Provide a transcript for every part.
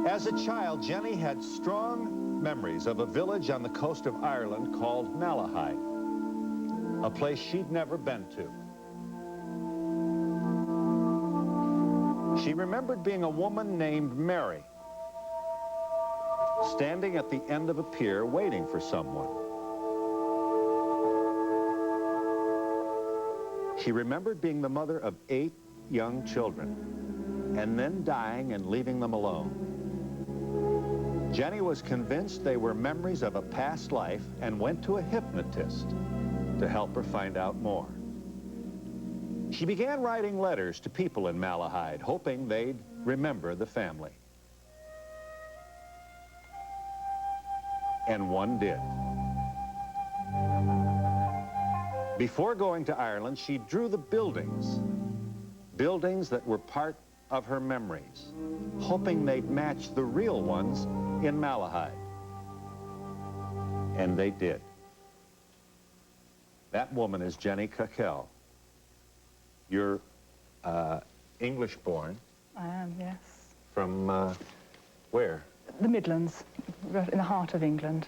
As a child, Jenny had strong memories of a village on the coast of Ireland called Malahide, a place she'd never been to. She remembered being a woman named Mary, standing at the end of a pier waiting for someone. She remembered being the mother of 8 young children, and then dying and leaving them alone. Jenny was convinced they were memories of a past life and went to a hypnotist to help her find out more. She began writing letters to people in Malahide, hoping they'd remember the family. And one did. Before going to Ireland, she drew the buildings that were part of her memories, hoping they'd match the real ones in Malahide. And they did. That woman is Jenny Cockell. You're English-born. I am, yes. From where? The Midlands, right in the heart of England.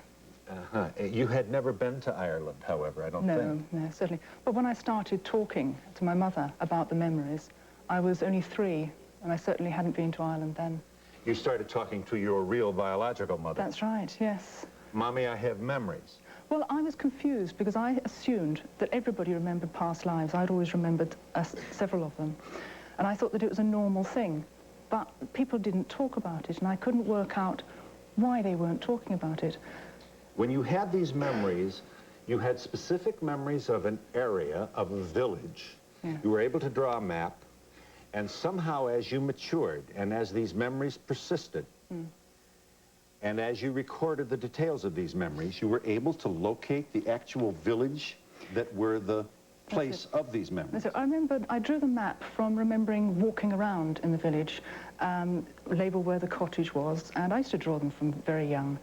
You had never been to Ireland, however, I don't think. No, certainly. But when I started talking to my mother about the memories, I was only 3, and I certainly hadn't been to Ireland then. You started talking to your real biological mother. That's right, yes. Mommy, I have memories. Well, I was confused because I assumed that everybody remembered past lives. I'd always remembered several of them. And I thought that it was a normal thing. But people didn't talk about it, and I couldn't work out why they weren't talking about it. When you had these memories, you had specific memories of an area, of a village. Yeah. You were able to draw a map, and somehow as you matured, and as these memories persisted, and as you recorded the details of these memories, you were able to locate the actual village that were the place of these memories. So I remembered, I drew the map from remembering walking around in the village, label where the cottage was, and I used to draw them from very young.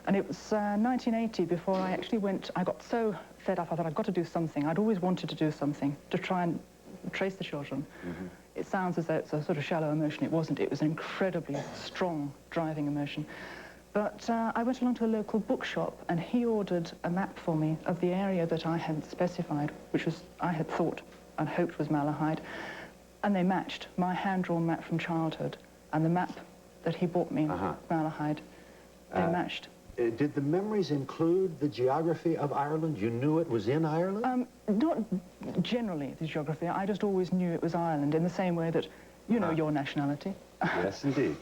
And it was 1980 before I actually went, I got so fed up, I thought I've got to do something. I'd always wanted to do something to try and trace the children. It sounds as though it's a sort of shallow emotion. It wasn't. It was an incredibly strong driving emotion. But I went along to a local bookshop, and he ordered a map for me of the area that I had specified, which was, I had thought and hoped was Malahide. And they matched my hand-drawn map from childhood and the map that he bought me, Malahide. They matched. Did the memories include the geography of Ireland? You knew it was in Ireland? Not generally the geography. I just always knew it was Ireland, in the same way that you know your nationality. Yes, indeed.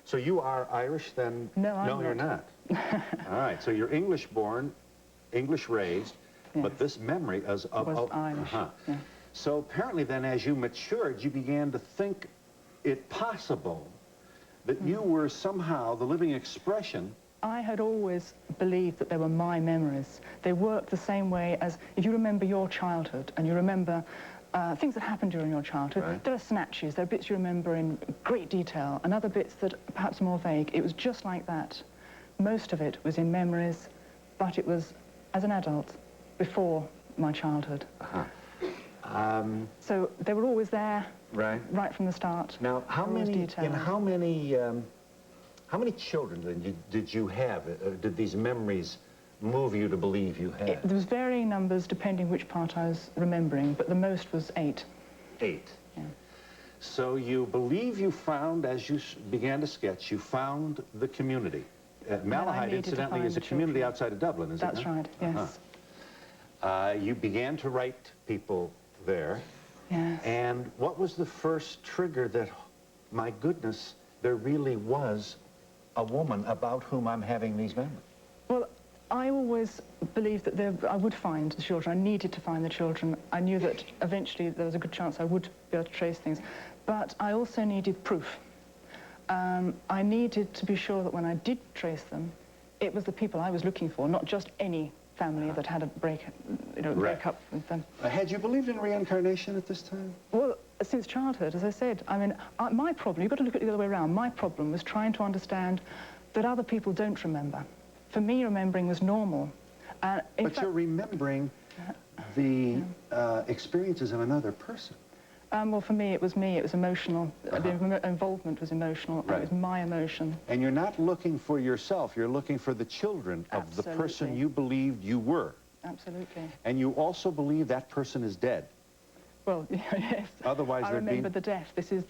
So you are Irish then? No, I'm you're not. All right, so you're English-born, English-raised, yes. but this memory is of Irish. Yeah. So apparently then, as you matured, you began to think it possible that you were somehow the living expression. I had always believed that they were my memories. They work the same way as if you remember your childhood and you remember things that happened during your childhood. Right. There are snatches, there are bits you remember in great detail, and other bits that are perhaps more vague. It was just like that. Most of it was in memories, but it was as an adult, before my childhood. So they were always there, right from the start. Now, how many children then did you have? Did these memories move you to believe you had? There was varying numbers depending which part I was remembering, but the most was 8. 8? Yeah. So you believe you found, as you began to sketch, you found the community. Malahide, incidentally, is a community outside of Dublin, is it not? That's right, yes. You began to write people there. Yes. And what was the first trigger that, my goodness, there really was a woman about whom I'm having these memories? Well, I always believed that I would find the children. I needed to find the children. I knew that eventually there was a good chance I would be able to trace things. But I also needed proof. I needed to be sure that when I did trace them, it was the people I was looking for, not just any family that had a break up with them. Had you believed in reincarnation at this time? Well, since childhood, as I said. I mean, my problem, you've got to look at it the other way around. My problem was trying to understand that other people don't remember. For me, remembering was normal. But you're remembering the experiences of another person. Well, for me, it was emotional. The involvement was emotional. Right. It was my emotion. And you're not looking for yourself, you're looking for the children of the person you believed you were. Absolutely. And you also believe that person is dead. Well, yes. Otherwise, I remember the death. This is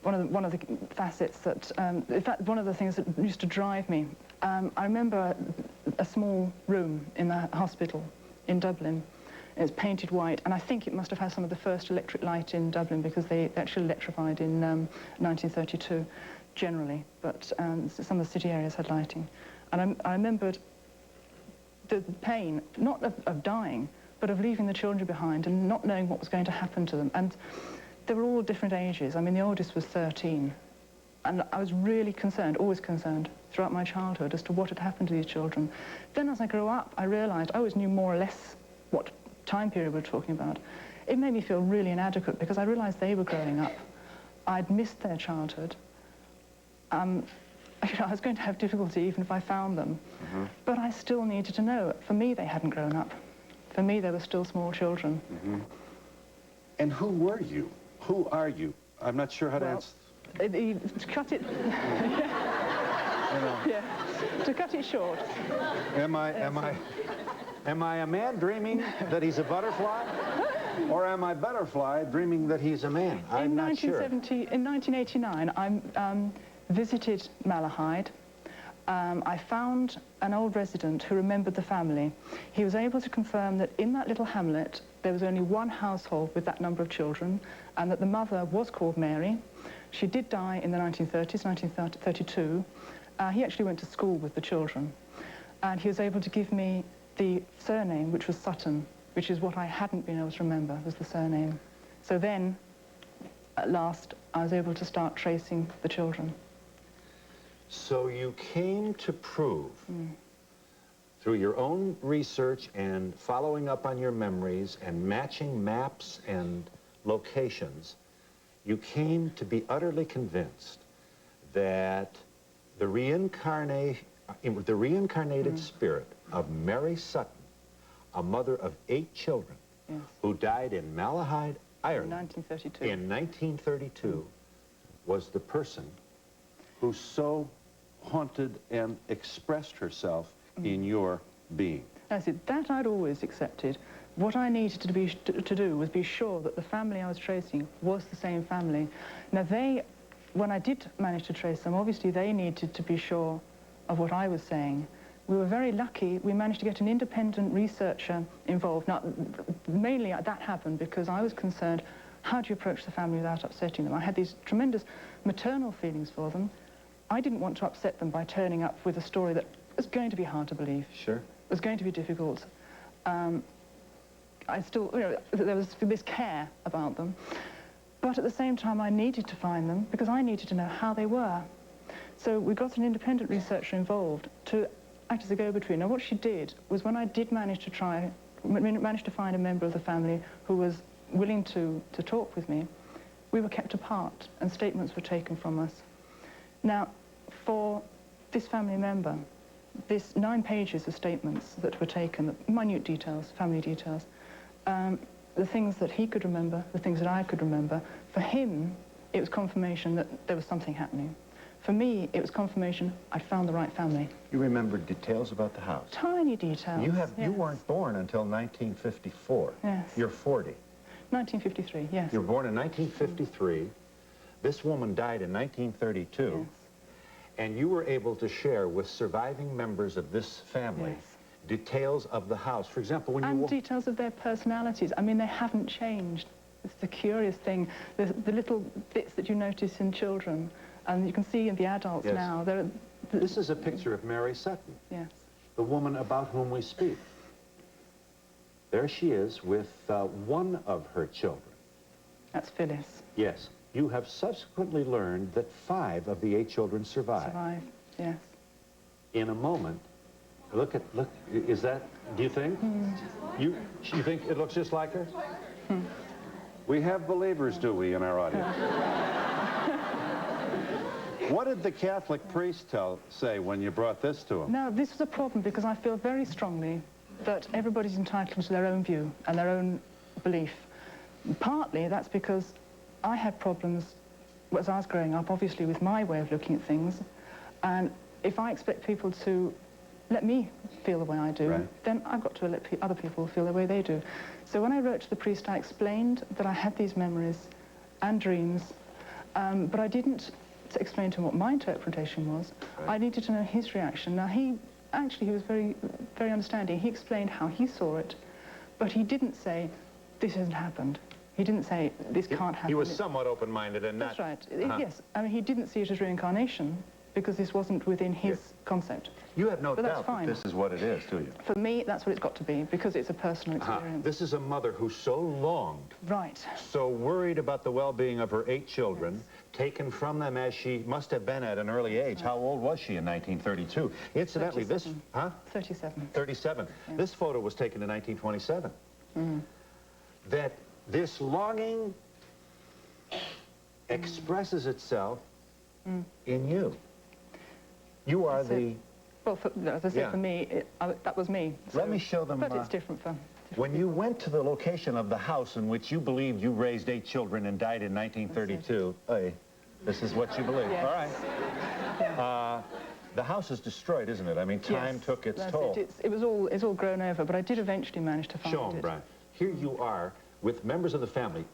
one of the facets that, in fact, one of the things that used to drive me. I remember a small room in the hospital in Dublin. It's painted white, and I think it must have had some of the first electric light in Dublin, because they actually electrified in 1932, generally, but some of the city areas had lighting. And I remembered the pain, not of dying, but of leaving the children behind and not knowing what was going to happen to them. And they were all different ages. I mean, the oldest was 13. And I was really concerned, always concerned, throughout my childhood as to what had happened to these children. Then as I grew up, I realised I always knew more or less what time period we're talking about. It made me feel really inadequate, because I realised they were growing up. I'd missed their childhood. I was going to have difficulty even if I found them. But I still needed to know. For me, they hadn't grown up. For me, they were still small children. And who were you? Who are you? I'm not sure how to answer. To cut it... yeah. To cut it short. Am I a man dreaming that he's a butterfly? Or am I butterfly dreaming that he's a man? I'm not sure. In 1989, I visited Malahide. I found an old resident who remembered the family. He was able to confirm that in that little hamlet there was only one household with that number of children, and that the mother was called Mary. She did die in the 1930s, 1932. He actually went to school with the children, and he was able to give me the surname, which was Sutton, which is what I hadn't been able to remember, was the surname. So then, at last, I was able to start tracing the children. So you came to prove, through your own research and following up on your memories and matching maps and locations, you came to be utterly convinced that the reincarnated spirit of Mary Sutton, a mother of 8 children, who died in Malahide, Ireland, in 1932, was the person who so haunted and expressed herself in your being. That's it. That I'd always accepted. What I needed to do was be sure that the family I was tracing was the same family. Now when I did manage to trace them, obviously they needed to be sure of what I was saying. We were very lucky. We managed to get an independent researcher involved. Now, mainly that happened because I was concerned, how do you approach the family without upsetting them? I had these tremendous maternal feelings for them. I didn't want to upset them by turning up with a story that was going to be hard to believe. Sure. It was going to be difficult. I still, there was this care about them. But at the same time, I needed to find them because I needed to know how they were. So we got an independent researcher involved to act as a go-between. Now, what she did was, when I did manage to find a member of the family who was willing to talk with me, we were kept apart and statements were taken from us. Now, for this family member, this 9 pages of statements that were taken, minute details, family details, the things that he could remember, the things that I could remember, for him, it was confirmation that there was something happening. For me, it was confirmation I'd found the right family. You remember details about the house? Tiny details. You weren't born until 1954. Yes. You're 40. 1953, yes. You were born in 1953. This woman died in 1932. Yes. And you were able to share with surviving members of this family details of the house. For example, when and details of their personalities. I mean, they haven't changed. It's the curious thing. The little bits that you notice in children, and you can see in the adults now. This is a picture of Mary Sutton. Yes. The woman about whom we speak. There she is with one of her children. That's Phyllis. Yes. You have subsequently learned that 5 of the 8 children survived. Survived, yes. In a moment, look, is that, do you think? You think it looks just like her? We have believers, do we, in our audience? What did the Catholic priest say when you brought this to him? Now, this was a problem because I feel very strongly that everybody's entitled to their own view and their own belief. Partly that's because I had problems as I was growing up, obviously, with my way of looking at things. And if I expect people to let me feel the way I do, right, then I've got to let other people feel the way they do. So when I wrote to the priest, I explained that I had these memories and dreams, but I didn't explain to him what my interpretation was. Right. I needed to know his reaction. Now, he was very, very understanding. He explained how he saw it, but he didn't say, this hasn't happened. He didn't say, this can't happen. He was somewhat open-minded and not... That's right. Yes. I mean, he didn't see it as reincarnation because this wasn't within his concept. You have no But that's doubt fine. that this is what it is, do you? For me, that's what it's got to be, because it's a personal experience. This is a mother who so longed, Right. so worried about the well-being of her 8 children, taken from them as she must have been at an early age. Right. How old was she in 1932? Incidentally, 37. this... 37. 37. Yeah. This photo was taken in 1927. That this longing expresses itself in you. You are the... Well, as I said, for me, that was me. So, let me show them... But it's different for... When you went to the location of the house in which you believed you raised 8 children and died in 1932, hey, this is what you believe. Yes. All right. Yeah. The house is destroyed, isn't it? I mean, time took its toll. It's all grown over, but I did eventually manage to find it. Show them, Brian. Here you are with members of the family.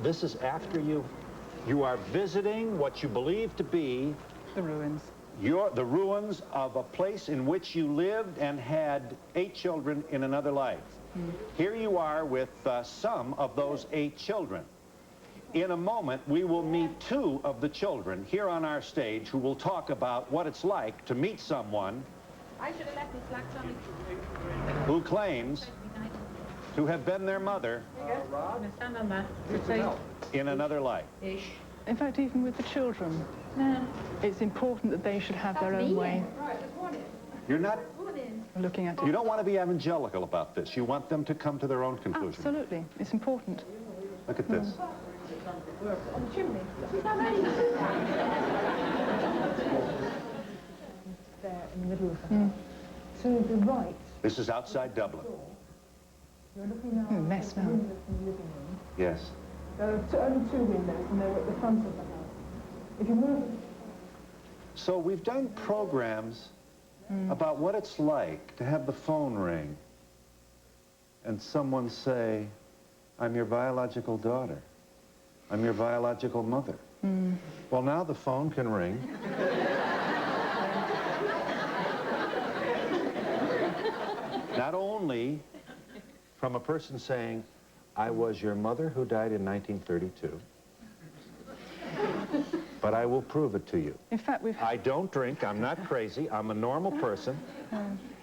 This is after you are visiting what you believe to be... The ruins. The ruins of a place in which you lived and had 8 children in another life. Here you are with some of those 8 children. In a moment, we will meet 2 of the children here on our stage who will talk about what it's like to meet someone who claims to have been their mother in another life. In fact, even with the children, it's important that they should have their own way. You're not looking at it. You don't want to be evangelical about this. You want them to come to their own conclusion. Absolutely. It's important. Look at this. On the chimney. There in the middle of the house. To the right. This is outside Dublin. You're looking now. Mess now. From the living room. Yes. There are only 2 windows, and they're at the front of the house. If you move... So we've done programs about what it's like to have the phone ring and someone say, I'm your biological daughter. I'm your biological mother. Well, now the phone can ring. Not only from a person saying, I was your mother who died in 1932, but I will prove it to you. In fact, I don't drink, I'm not crazy, I'm a normal person.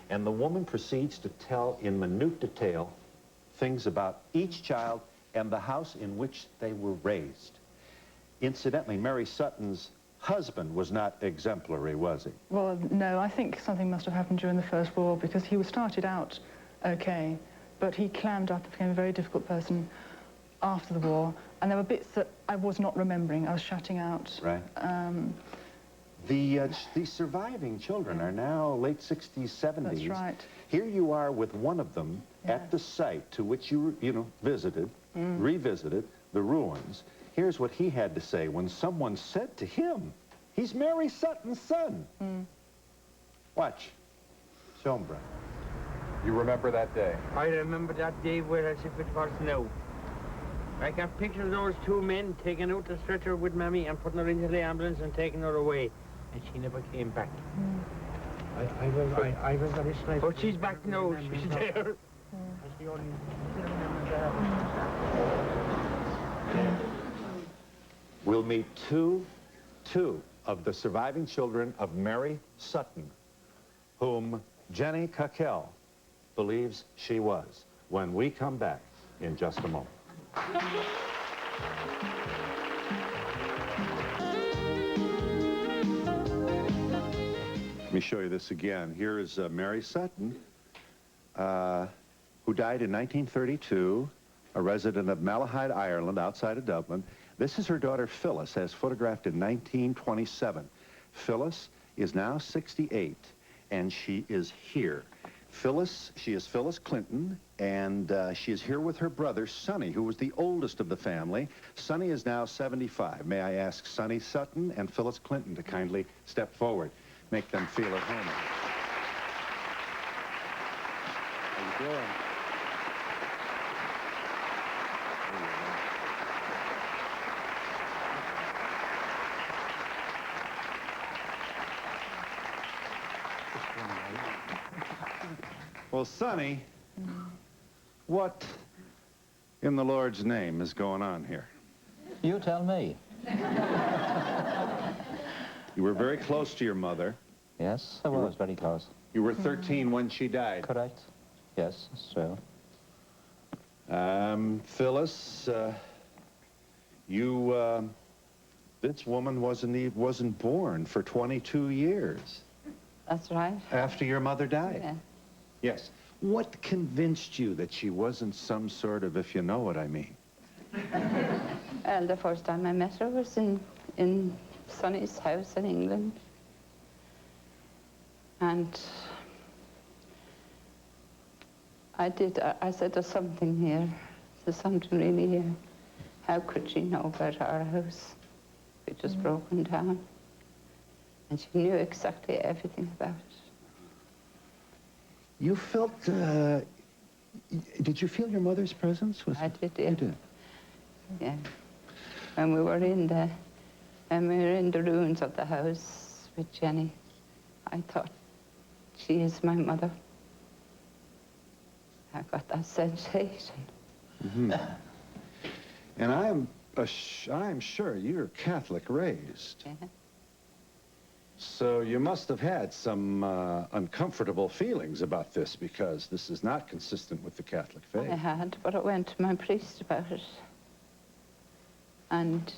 And the woman proceeds to tell in minute detail things about each child and the house in which they were raised. Incidentally, Mary Sutton's husband was not exemplary, was he? Well, no, I think something must have happened during the First War, because he started out okay, but he clammed up and became a very difficult person after the war, and there were bits that I was not remembering. I was shutting out. Right. The surviving children are now late 60s, 70s. That's right. Here you are with one of them at the site to which you visited, revisited the ruins. Here's what he had to say when someone said to him, he's Mary Sutton's son. Watch. Show him, Brian. You remember that day? I remember that day well as if it was now. I got pictures of those 2 men taking out the stretcher with Mammy and putting her into the ambulance and taking her away. And she never came back. I was very slight. But she's back now. She's there. We'll meet two of the surviving children of Mary Sutton, whom Jenny Cockell believes she was, when we come back in just a moment. Let me show you this again. Here is Mary Sutton, who died in 1932, a resident of Malahide, Ireland, outside of Dublin. This is her daughter, Phyllis, as photographed in 1927. Phyllis is now 68, and she is here. She is Phyllis Clinton, and she is here with her brother, Sonny, who was the oldest of the family. Sonny is now 75. May I ask Sonny Sutton and Phyllis Clinton to kindly step forward, make them feel at home. How you doing? Well, Sonny, what in the Lord's name is going on here? You tell me. You were very close to your mother. Yes, I was very close. You were 13 when she died. Correct. Yes, that's true. Phyllis, this woman wasn't born for 22 years. That's right. After your mother died? Yeah. Yes. What convinced you that she wasn't some sort of, if you know what I mean? Well, the first time I met her was in Sonny's house in England. And I said, there's something here. There's something really here. How could she know about our house? It was broken down. And she knew exactly everything about it. You felt, did you feel your mother's presence? I did, yeah. You did? Yeah. When we were in the ruins of the house with Jenny, I thought, she is my mother. I got that sensation. Mm-hmm. And I'm sure you're Catholic raised. Yeah. So you must have had some uncomfortable feelings about this, because this is not consistent with the Catholic faith. I had, but I went to my priest about it. And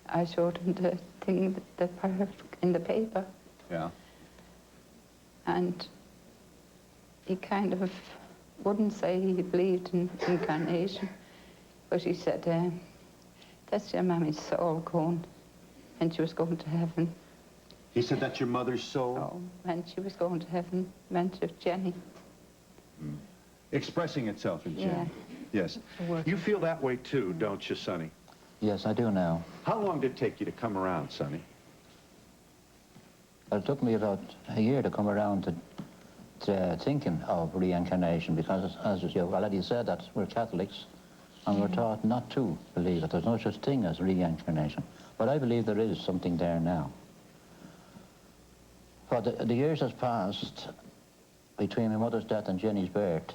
I showed him the thing, the part in the paper. Yeah. And he kind of wouldn't say he believed in incarnation, but he said, that's your mammy's soul going, and she was going to heaven. He said that's your mother's soul? Oh, and she was going to heaven, meant of Jenny. Mm. Expressing itself in Jenny. Yeah. Yes. You feel that way too, don't you, Sonny? Yes, I do now. How long did it take you to come around, Sonny? It took me about a year to come around to thinking of reincarnation, because, as you already said, that we're Catholics, and we're taught not to believe it. There's no such thing as reincarnation. But I believe there is something there now. For the years has passed between my mother's death and Jenny's birth,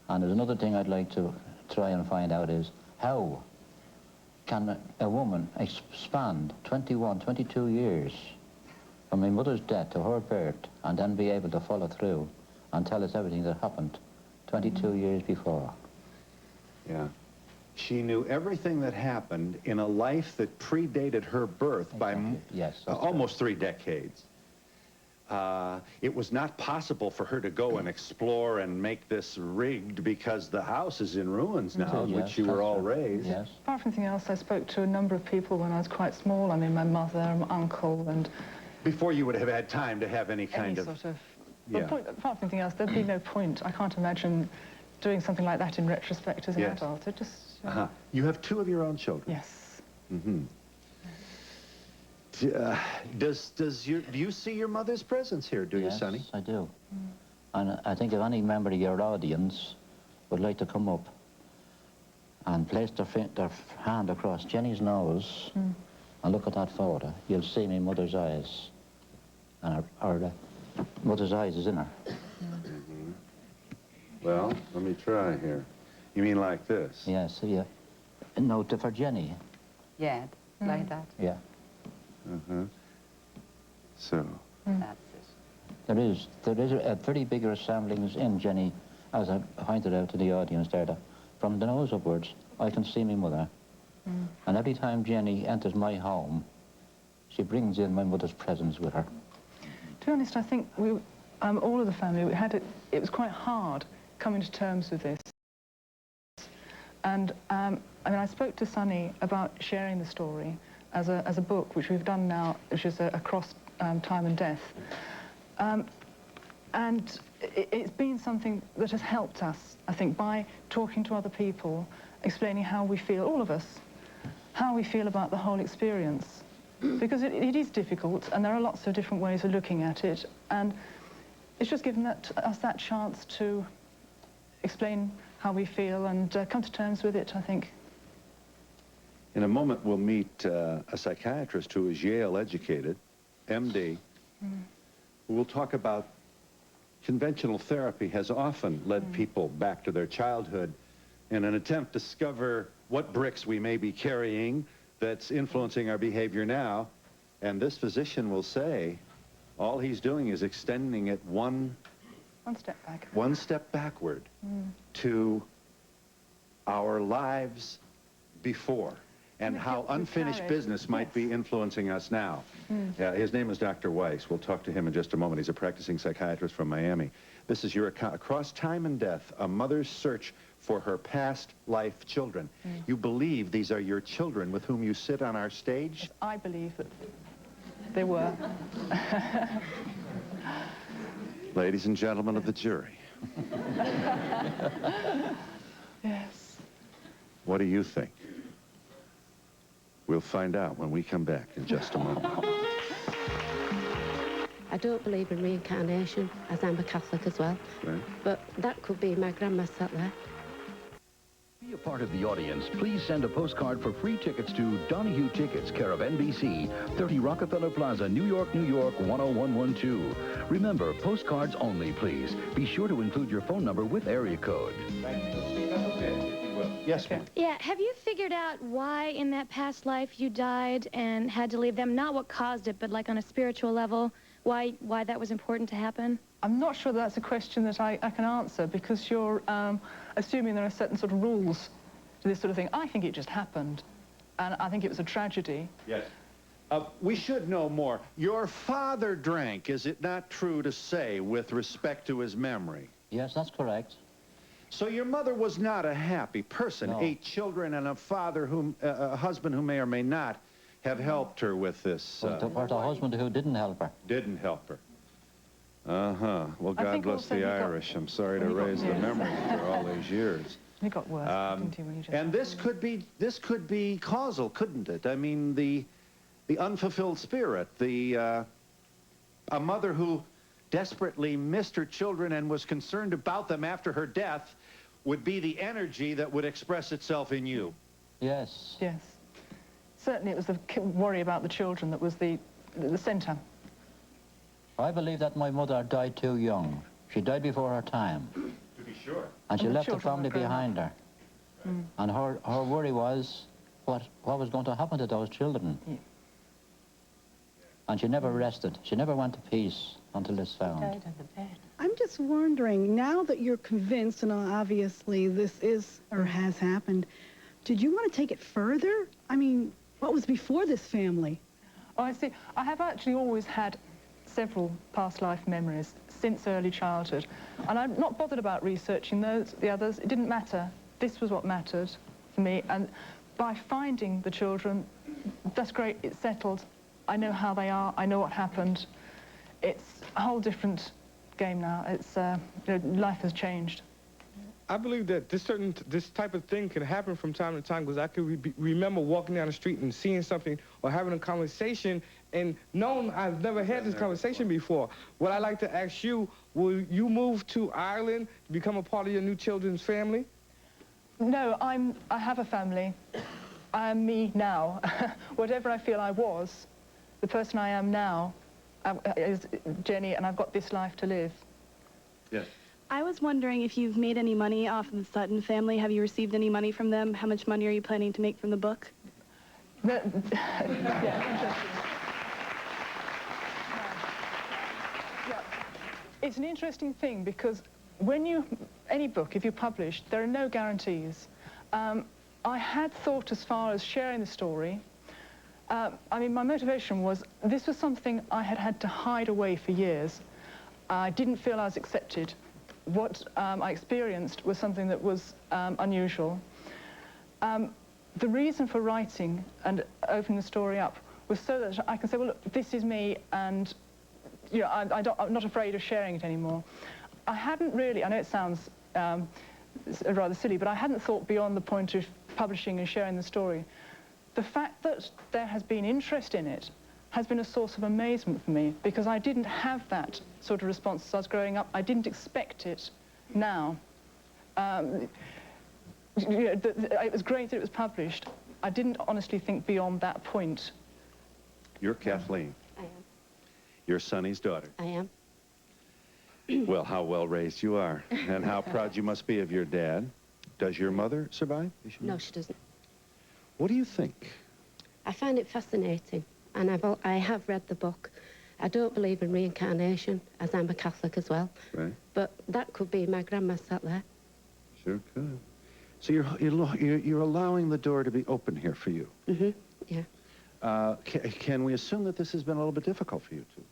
and there's another thing I'd like to try and find out is, how can a woman expand 21, 22 years from my mother's death to her birth, and then be able to follow through and tell us everything that happened 22 years before? Yeah. She knew everything that happened in a life that predated her birth by almost 3 decades. It was not possible for her to go and explore and make this rigged, because the house is in ruins now, in which you were all raised. Yes. Apart from anything else, I spoke to a number of people when I was quite small. I mean, my mother, my uncle, and... Before you would have had time to have any kind of... sort of... Yeah. Apart from anything else, there'd be no point. I can't imagine doing something like that in retrospect as an adult. It just... You have 2 of your own children? Yes. Mm-hmm. Do you see your mother's presence here, do you, Sonny? Yes, I do. And I think if any member of your audience would like to come up and place their hand across Jenny's nose and look at that photo, you'll see my mother's eyes. And her mother's eyes is in her. Mm-hmm. Well, let me try here. You mean like this? Yes, yeah. No, for Jenny. Yeah, like that. Yeah. Uh-huh. So. That's it. There is a very big resemblance in Jenny, as I pointed out to the audience there, that from the nose upwards, I can see my mother. And every time Jenny enters my home, she brings in my mother's presence with her. To be honest, I think we, all of the family, we had it was quite hard coming to terms with this. And I mean, I spoke to Sonny about sharing the story as a book, which we've done now, which is across time and death. And it's been something that has helped us, I think, by talking to other people, explaining how we feel, all of us, how we feel about the whole experience. Because it is difficult, and there are lots of different ways of looking at it, and it's just given us that chance to explain how we feel and come to terms with it, I think. In a moment, we'll meet a psychiatrist who is Yale educated, MD, who will talk about conventional therapy has often led people back to their childhood in an attempt to discover what bricks we may be carrying that's influencing our behavior now. And this physician will say all he's doing is extending it one step back. One step backward to our lives before, and how unfinished business might be influencing us now. His name is Dr. Weiss. We'll talk to him in just a moment. He's a practicing psychiatrist from Miami. This is your account. Across time and death, a mother's search for her past life children. You believe these are your children with whom you sit on our stage? Yes, I believe that they were. Ladies and gentlemen of the jury. Yes. What do you think? We'll find out when we come back in just a moment. I don't believe in reincarnation, as I'm a Catholic as well. Right. But that could be my grandma sat there. Be a part of the audience. Please send a postcard for free tickets to Donahue Tickets, care of NBC, 30 Rockefeller Plaza, New York, New York, 10112. Remember, postcards only, please. Be sure to include your phone number with area code. Yes, ma'am. Yeah, have you figured out why in that past life you died and had to leave them? Not what caused it, but like on a spiritual level, why that was important to happen? I'm not sure that's a question that I can answer, because you're assuming there are certain sort of rules to this sort of thing. I think it just happened, and I think it was a tragedy. Yes. We should know more. Your father drank, is it not true to say, with respect to his memory? Yes, that's correct. So your mother was not a happy person. No. 8 children and a father whom, a husband who may or may not have helped her with this. But a husband who didn't help her. Didn't help her. Well, I God think bless also the he got- Irish. I'm sorry to when he got- raise the yes. memory after all these years. It got worse, didn't he, when you just... And this could be causal, couldn't it? I mean, the unfulfilled spirit, a mother who desperately missed her children and was concerned about them after her death would be the energy that would express itself in you. Yes. Yes. Certainly it was the worry about the children that was the centre. I believe that my mother died too young. She died before her time. To be sure. And she And the left the children family were grown up. behind her. And her worry was what was going to happen to those children. Yeah. And she never rested. She never went to peace until this found. Died on the bed. I'm just wondering, now that you're convinced, and obviously this is or has happened, did you want to take it further? I mean, what was before this family? Oh, I see. I have actually always had several past life memories since early childhood, and I'm not bothered about researching the others. It didn't matter. This was what mattered for me, and by finding the children, that's great. It's settled. I know how they are. I know what happened. It's a whole different game now. It's life has changed. I believe that this type of thing can happen from time to time, because I could remember walking down the street and seeing something or having a conversation and knowing I've never had this conversation before. What I'd like to ask you, will you move to Ireland to become a part of your new children's family? No, I have a family. I am me now. Whatever I feel I was, the person I am now is Jenny, and I've got this life to live. Yes. I was wondering if you've made any money off of the Sutton family. Have you received any money from them? How much money are you planning to make from the book? Yeah, interesting. Yeah. It's an interesting thing, because when any book, if you publish, there are no guarantees. I had thought as far as sharing the story. I mean, my motivation was, this was something I had had to hide away for years. I didn't feel I was accepted. What I experienced was something that was unusual. The reason for writing and opening the story up was so that I can say, well, look, this is me, and I'm not afraid of sharing it anymore. I hadn't really, I know it sounds rather silly, but I hadn't thought beyond the point of publishing and sharing the story. The fact that there has been interest in it has been a source of amazement for me, because I didn't have that sort of response as I was growing up. I didn't expect it now. It was great that it was published. I didn't honestly think beyond that point. You're Kathleen. I am. You're Sonny's daughter. I am. Well, how well raised you are, and how proud you must be of your dad. Does your mother survive? No, she doesn't. What do you think? I find it fascinating, and I have read the book. I don't believe in reincarnation, as I'm a Catholic as well. Right. But that could be my grandma sat there. Sure could. So you're allowing the door to be open here for you. Mm-hmm. Yeah. Can we assume that this has been a little bit difficult for you too?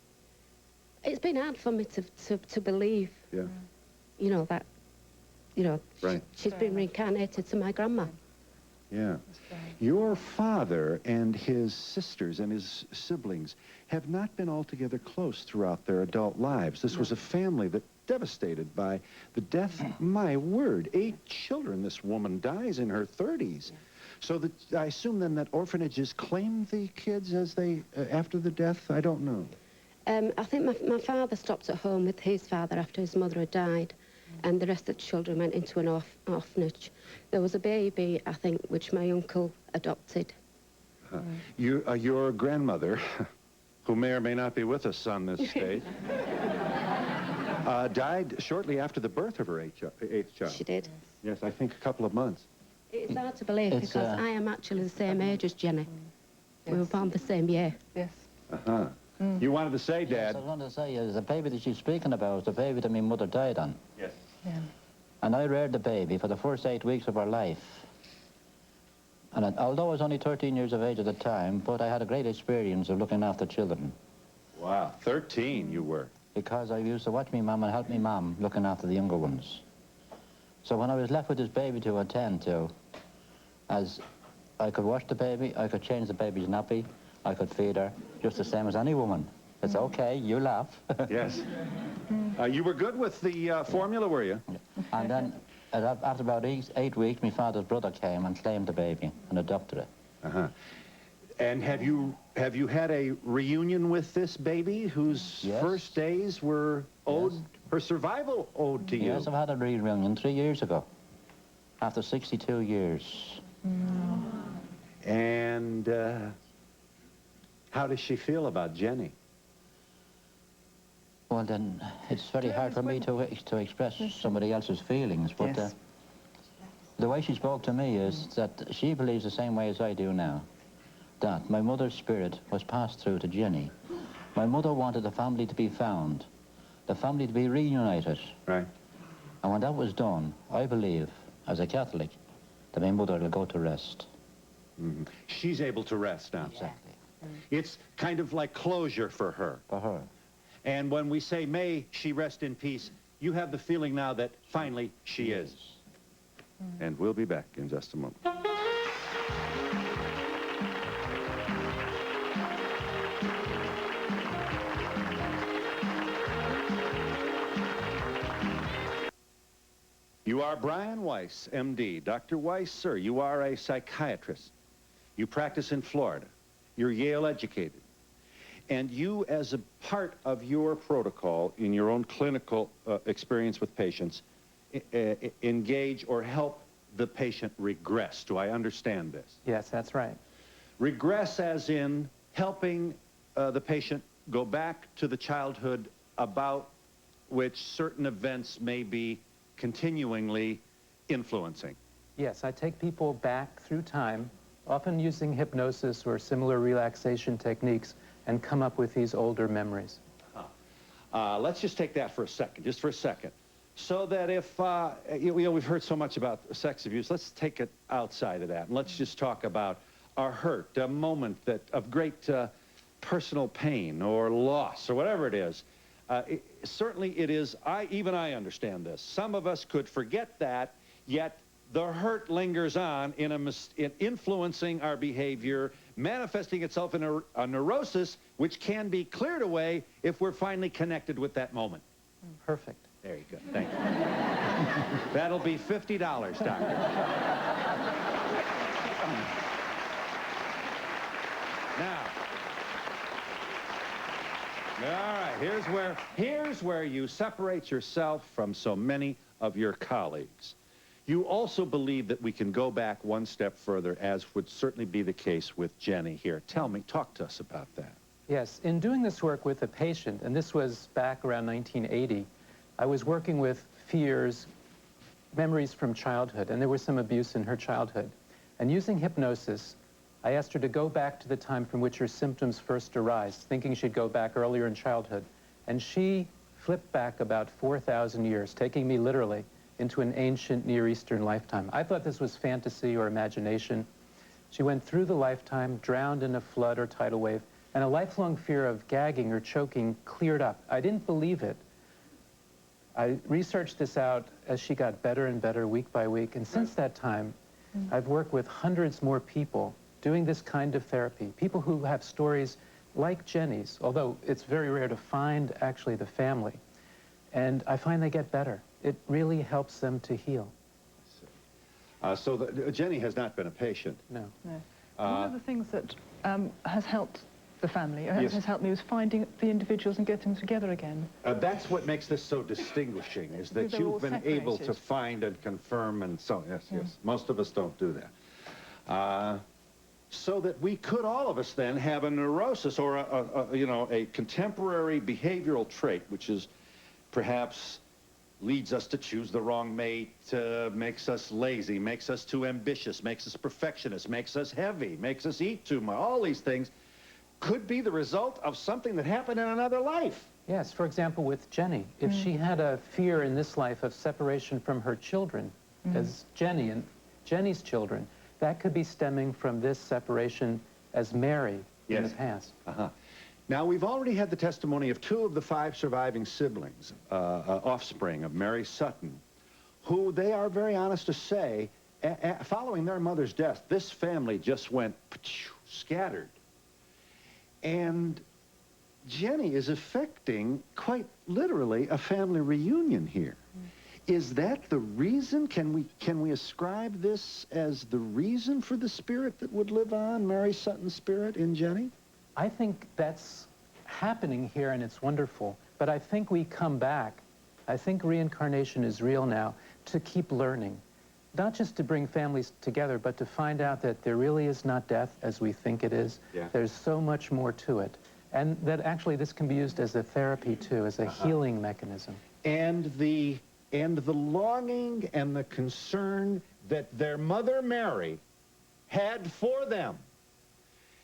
It's been hard for me to believe. Yeah. You know that. You know. Right. She's been reincarnated to my grandma. Yeah. Your father and his sisters and his siblings have not been altogether close throughout their adult lives. This was a family that devastated by the death. My word, 8 children. This woman dies in her 30s. Yeah. So I assume then that orphanages claim the kids as they, after the death? I don't know. I think my father stopped at home with his father after his mother had died, and the rest of the children went into an orphanage. There was a baby, I think, which my uncle adopted. Your grandmother, who may or may not be with us on this stage, died shortly after the birth of her eighth child. She did. Yes, I think a couple of months. It's hard to believe, because I am actually the same age as Jenny. Yes. We were born the same year. Yes. Uh-huh. You wanted to say, Dad? Yes, I wanted to say, the baby that she's speaking about is the baby that my mother died on. Yes. Yeah. And I reared the baby for the first 8 weeks of her life. And although I was only 13 years of age at the time, but I had a great experience of looking after children. Wow, 13 you were. Because I used to watch me mum and help me mum looking after the younger ones. So when I was left with this baby to attend to, as I could wash the baby, I could change the baby's nappy, I could feed her, just the same as any woman. It's okay, you laugh. Yes. You were good with the formula, were you? And then, after about 8 weeks, my father's brother came and claimed the baby and adopted it. Uh-huh. And have you had a reunion with this baby whose first days were owed, her survival owed to you? Yes, I've had a reunion 3 years ago, after 62 years. And how does she feel about Jenny? Well, then, it's very hard for me to express somebody else's feelings, but the way she spoke to me is that she believes the same way as I do now, that my mother's spirit was passed through to Jenny. My mother wanted the family to be found, the family to be reunited. Right. And when that was done, I believe, as a Catholic, that my mother will go to rest. Mm-hmm. She's able to rest now. Exactly. It's kind of like closure for her. For her. And when we say, may she rest in peace, you have the feeling now that finally she is. And we'll be back in just a moment. You are Brian Weiss, MD. Dr. Weiss, sir, you are a psychiatrist. You practice in Florida. You're Yale educated. And you, as a part of your protocol in your own clinical experience with patients, engage or help the patient regress. Do I understand this? Yes, that's right. Regress as in helping the patient go back to the childhood about which certain events may be continuingly influencing. Yes, I take people back through time, often using hypnosis or similar relaxation techniques, and come up with these older memories. Let's just take that for a second, just for a second. So that if, we've heard so much about sex abuse, let's take it outside of that. And let's just talk about a hurt, a moment of great personal pain or loss or whatever it is. Certainly it is, even I understand this. Some of us could forget that, yet the hurt lingers on in influencing our behavior, manifesting itself in a neurosis, which can be cleared away if we're finally connected with that moment. Perfect. There you go. Thank you. That'll be $50, Doctor. Now, all right, here's where you separate yourself from so many of your colleagues. You also believe that we can go back one step further, as would certainly be the case with Jenny here. Talk to us about that. Yes, in doing this work with a patient, and this was back around 1980, I was working with fears, memories from childhood, and there was some abuse in her childhood. And using hypnosis, I asked her to go back to the time from which her symptoms first arise, thinking she'd go back earlier in childhood. And she flipped back about 4,000 years, taking me literally into an ancient Near Eastern lifetime. I thought this was fantasy or imagination. She went through the lifetime, drowned in a flood or tidal wave, and a lifelong fear of gagging or choking cleared up. I didn't believe it. I researched this out as she got better and better week by week, and since that time, I've worked with hundreds more people doing this kind of therapy, people who have stories like Jenny's, although it's very rare to find actually the family, and I find they get better. It really helps them to heal. So Jenny has not been a patient. No. No. One of the things that has helped the family, Yes. has helped me, was finding the individuals and getting them together again. That's what makes this so distinguishing, is that They're all you've been able to separated. find and confirm, and so, yes. Most of us don't do that. So that we could, all of us then, have a neurosis or a contemporary behavioral trait, which is perhaps leads us to choose the wrong mate, makes us lazy, makes us too ambitious, makes us perfectionist, makes us heavy, makes us eat too much. All these things could be the result of something that happened in another life. Yes, for example, with Jenny, if she had a fear in this life of separation from her children, as Jenny and Jenny's children, that could be stemming from this separation as Mary in the past. Now, we've already had the testimony of 2 of the 5 surviving siblings, offspring of Mary Sutton, who they are very honest to say, following their mother's death, this family just went scattered. And Jenny is affecting, quite literally, a family reunion here. Is that the reason? Can we ascribe this as the reason for the spirit that would live on, Mary Sutton's spirit in Jenny? I think that's happening here, and it's wonderful. But I think we come back. I think reincarnation is real now, to keep learning. Not just to bring families together, but to find out that there really is not death as we think it is. Yeah. There's so much more to it. And that actually this can be used as a therapy, too, as a healing mechanism. And the longing and the concern that their mother Mary had for them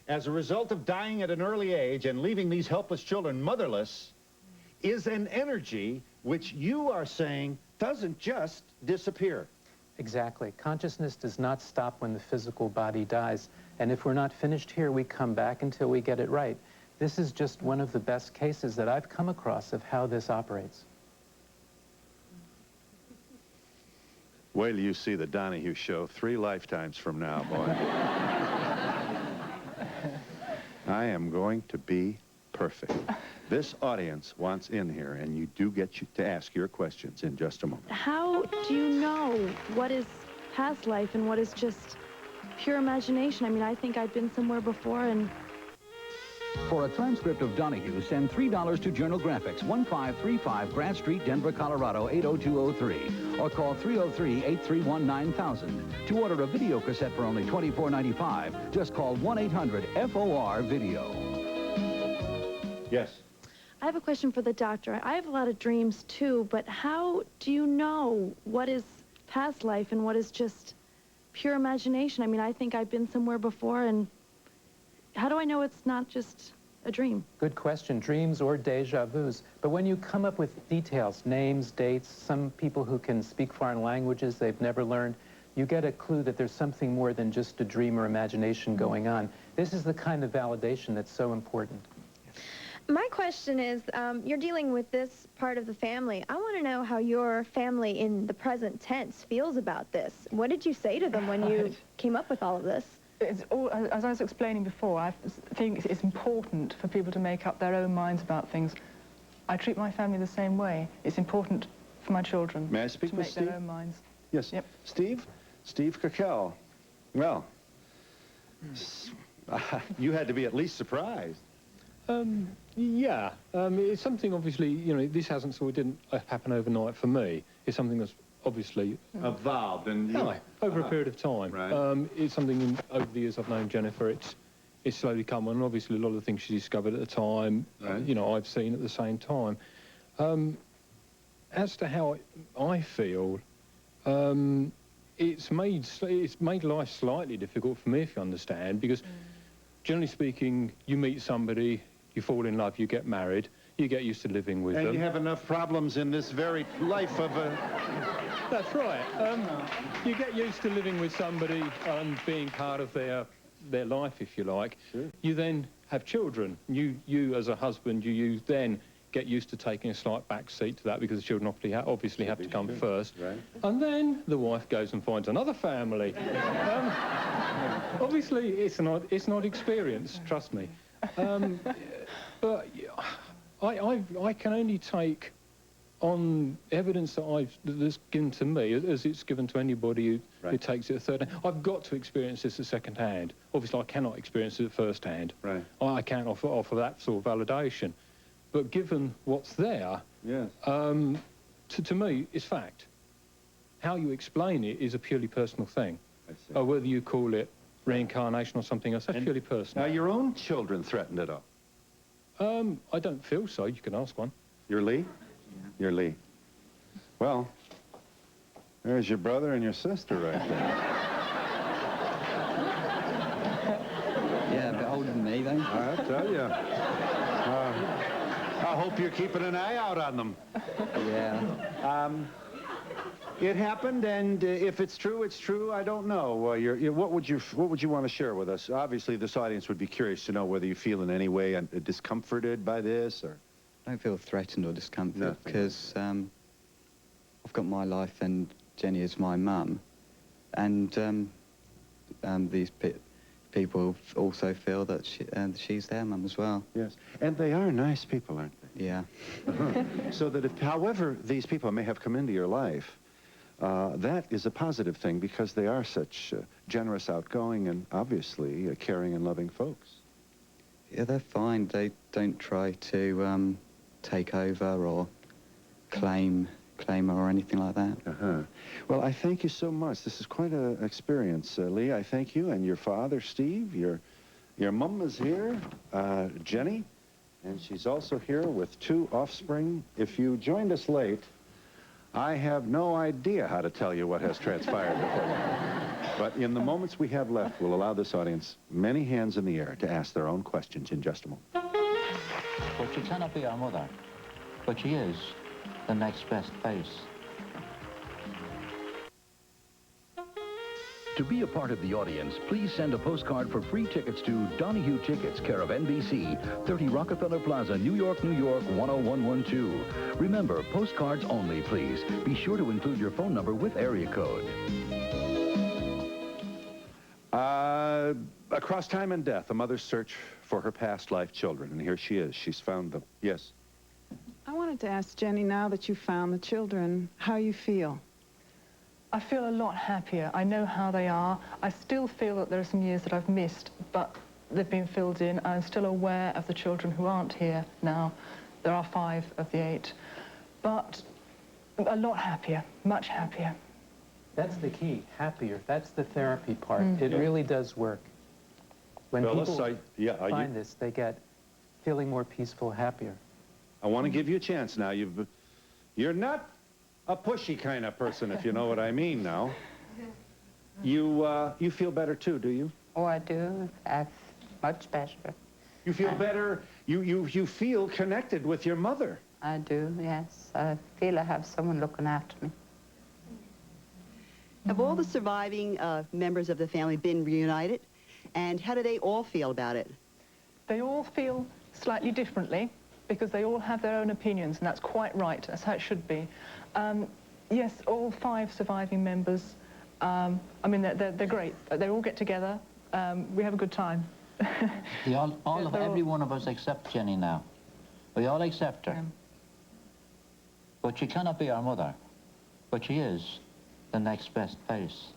as a result of dying at an early age and leaving these helpless children motherless is an energy which you are saying doesn't just disappear. Exactly. Consciousness does not stop when the physical body dies. And if we're not finished here, we come back until we get it right. This is just one of the best cases that I've come across of how this operates. Wait till you see the Donahue Show 3 lifetimes from now, boy. I am going to be perfect. This audience wants in here, and you do get to ask your questions in just a moment. How do you know what is past life and what is just pure imagination? I mean, I think I've been somewhere before and... For a transcript of Donahue, send $3 to Journal Graphics, 1535 Grant Street, Denver, Colorado, 80203. Or call 303-831-9000. To order a video cassette for only $24.95, just call 1-800-FOR-VIDEO. Yes? I have a question for the doctor. I have a lot of dreams, too, but how do you know what is past life and what is just pure imagination? I mean, I think I've been somewhere before, and how do I know it's not just a dream? Good question. Dreams or deja vus. But when you come up with details, names, dates, some people who can speak foreign languages they've never learned, you get a clue that there's something more than just a dream or imagination going on. This is the kind of validation that's so important. My question is, you're dealing with this part of the family. I want to know how your family in the present tense feels about this. What did you say to them when you came up with all of this? As I was explaining before, I think it's important for people to make up their own minds about things. I treat my family the same way. It's important to my children. May I speak to with make Steve? their own minds. Yes. Yep. Steve Cockell. Well, you had to be at least surprised. Yeah, it's something obviously, you know, this didn't happen overnight for me. It's something that's obviously evolved and over a period of time. Right. It's something over the years I've known Jennifer, it's slowly come on. Obviously, a lot of the things she discovered at the time, right. You know, I've seen at the same time. As to how I feel, it's made life slightly difficult for me, if you understand, because generally speaking, you meet somebody, you fall in love, you get married, you get used to living with them. And you have enough problems in this very life of a... That's right. You get used to living with somebody and being part of their life, if you like. Sure. You then have children. You as a husband, you then get used to taking a slight back seat to that because the children obviously have to come first. Right. And then the wife goes and finds another family. Obviously, it's not experience, trust me. But I can only take on evidence that's given to me as it's given to anybody who takes it at third hand. I've got to experience this at second hand. Obviously, I cannot experience it at first hand. Right. I can't offer that sort of validation. But given what's there, yes. To me, it's fact. How you explain it is a purely personal thing. I see. Or whether you call it reincarnation or something else, that's purely personal. Now, your own children threatened it all. I don't feel so. You can ask one. You're Lee? Yeah. You're Lee. Well, there's your brother and your sister right there. Yeah, a bit older than me, though. I tell you. I hope you're keeping an eye out on them. Yeah. It happened, and if it's true, it's true. I don't know. What would you want to share with us? Obviously, this audience would be curious to know whether you feel in any way discomforted by this, or... I don't feel threatened or discomforted because I've got my life and Jenny is my mum, and these people also feel that she's their mum as well. Yes, and they are nice people, aren't they? Yeah. So that however these people may have come into your life, that is a positive thing because they are such generous, outgoing, and obviously caring and loving folks. Yeah, they're fine. They don't try to take over or claim or anything like that. Well, I thank you so much. This is quite an experience, Lee. I thank you and your father, Steve. Your mum is here, Jenny, and she's also here with 2 offspring. If you joined us late, I have no idea how to tell you what has transpired before you. But in the moments we have left, we'll allow this audience many hands in the air to ask their own questions in just a moment. But she cannot be our mother, but she is the next best face. To be a part of the audience, please send a postcard for free tickets to Donahue Tickets, care of NBC, 30 Rockefeller Plaza, New York, New York, 10112. Remember, postcards only, please. Be sure to include your phone number with area code. Across time and death, a mother's search for her past life children, and here she is. She's found them. Yes? I wanted to ask Jenny, now that you found the children, how you feel? I feel a lot happier. I know how they are. I still feel that there are some years that I've missed, but they've been filled in. I'm still aware of the children who aren't here now. There are 5 of the 8. But a lot happier, much happier. That's the key, happier. That's the therapy part. It really does work. When people find this, they get feeling more peaceful, happier. I want to give you a chance now. You're not a pushy kind of person, if you know what I mean now. You feel better too, do you? Oh, I do. I feel much better. You feel better? You feel connected with your mother? I do, yes. I feel I have someone looking after me. Have all the surviving members of the family been reunited? And how do they all feel about it? They all feel slightly differently because they all have their own opinions, and that's quite right. That's how it should be. Yes, all 5 surviving members, I mean, they're great. They all get together. We have a good time. Every one of us accept Jenny now. We all accept her. But she cannot be our mother. But she is the next best face.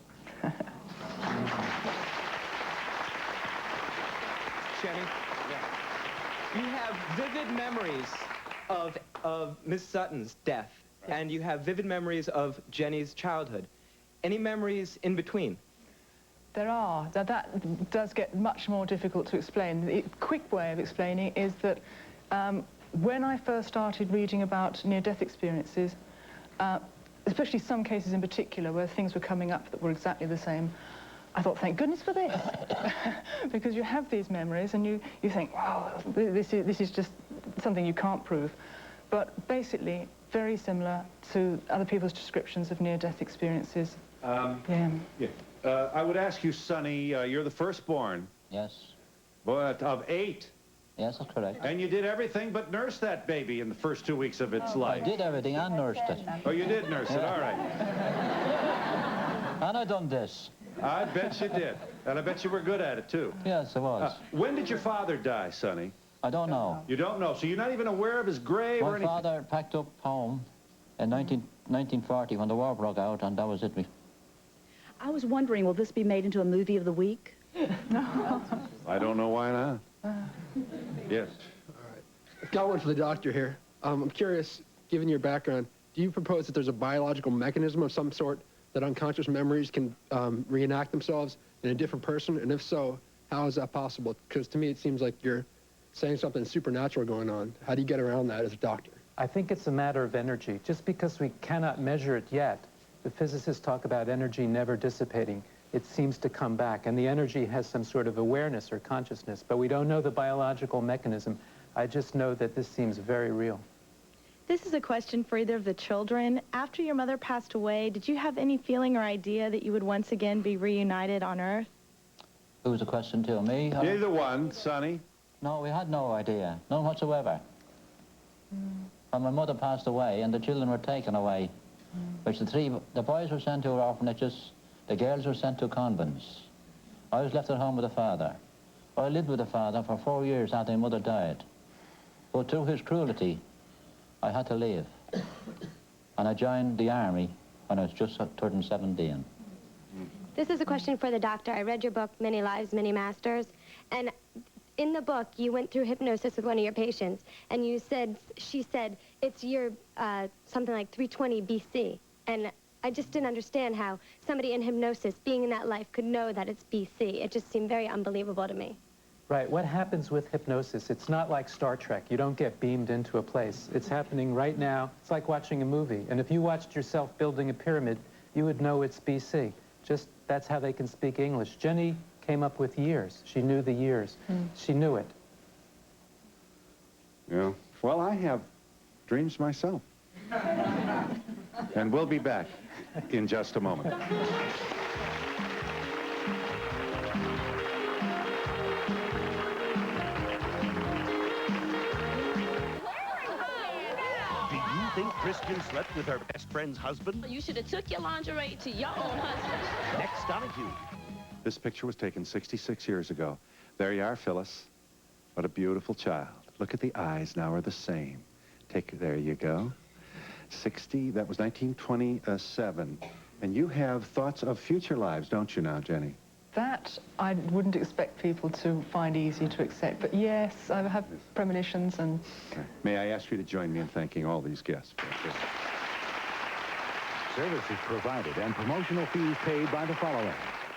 Jenny, you have vivid memories of Miss Sutton's death, and you have vivid memories of Jenny's childhood. Any memories in between? There are. That does get much more difficult to explain. The quick way of explaining is that when I first started reading about near-death experiences, especially some cases in particular where things were coming up that were exactly the same, I thought, thank goodness for this. Because you have these memories and you think, wow, this is just something you can't prove. But basically, very similar to other people's descriptions of near-death experiences. I would ask you, Sonny, you're the firstborn. Yes. But of 8. Yes, that's correct. And you did everything but nurse that baby in the first 2 weeks of its life. I did everything and nursed it. Oh, you did nurse it, all right. And I done this. I bet you did. And I bet you were good at it, too. Yes, I was. When did your father die, Sonny? I don't know. You don't know, so you're not even aware of his grave or anything? My father packed up home in 1940 when the war broke out, and that was it. I was wondering, will this be made into a movie of the week? I don't know why not. Yes. All right. I've got one for the doctor here. I'm curious, given your background, do you propose that there's a biological mechanism of some sort that unconscious memories can reenact themselves in a different person? And if so, how is that possible? Because to me, it seems like you're saying something supernatural going on. How do you get around that as a doctor? I think it's a matter of energy. Just because we cannot measure it yet, the physicists talk about energy never dissipating. It seems to come back, and the energy has some sort of awareness or consciousness, but we don't know the biological mechanism. I just know that this seems very real. This is a question for either of the children. After your mother passed away, did you have any feeling or idea that you would once again be reunited on Earth? Who was the question to? Me? Neither one, Sonny. No, we had no idea. None whatsoever. When my mother passed away and the children were taken away, which the boys were sent to orphanages, the girls were sent to convents. I was left at home with the father. I lived with the father for 4 years after my mother died. But through his cruelty, I had to leave. And I joined the army when I was just turning 17. This is a question for the doctor. I read your book, Many Lives, Many Masters, and in the book, you went through hypnosis with one of your patients, and she said, it's year something like 320 BC. And I just didn't understand how somebody in hypnosis, being in that life, could know that it's BC. It just seemed very unbelievable to me. Right, what happens with hypnosis? It's not like Star Trek. You don't get beamed into a place. It's happening right now. It's like watching a movie. And if you watched yourself building a pyramid, you would know it's BC. Just, that's how they can speak English. Jenny came up with years. She knew the years. She knew it. Yeah. Well, I have dreams myself. And we'll be back in just a moment. Think Christian slept with her best friend's husband? You should have took your lingerie to your own husband. Next, Donahue. This picture was taken 66 years ago. There you are, Phyllis. What a beautiful child. Look at the eyes now are the same. There you go. 60, that was 1927. And you have thoughts of future lives, don't you now, Jenny? That I wouldn't expect people to find easy to accept, but yes, I have premonitions and... May I ask you to join me in thanking all these guests? Services provided and promotional fees paid by the following.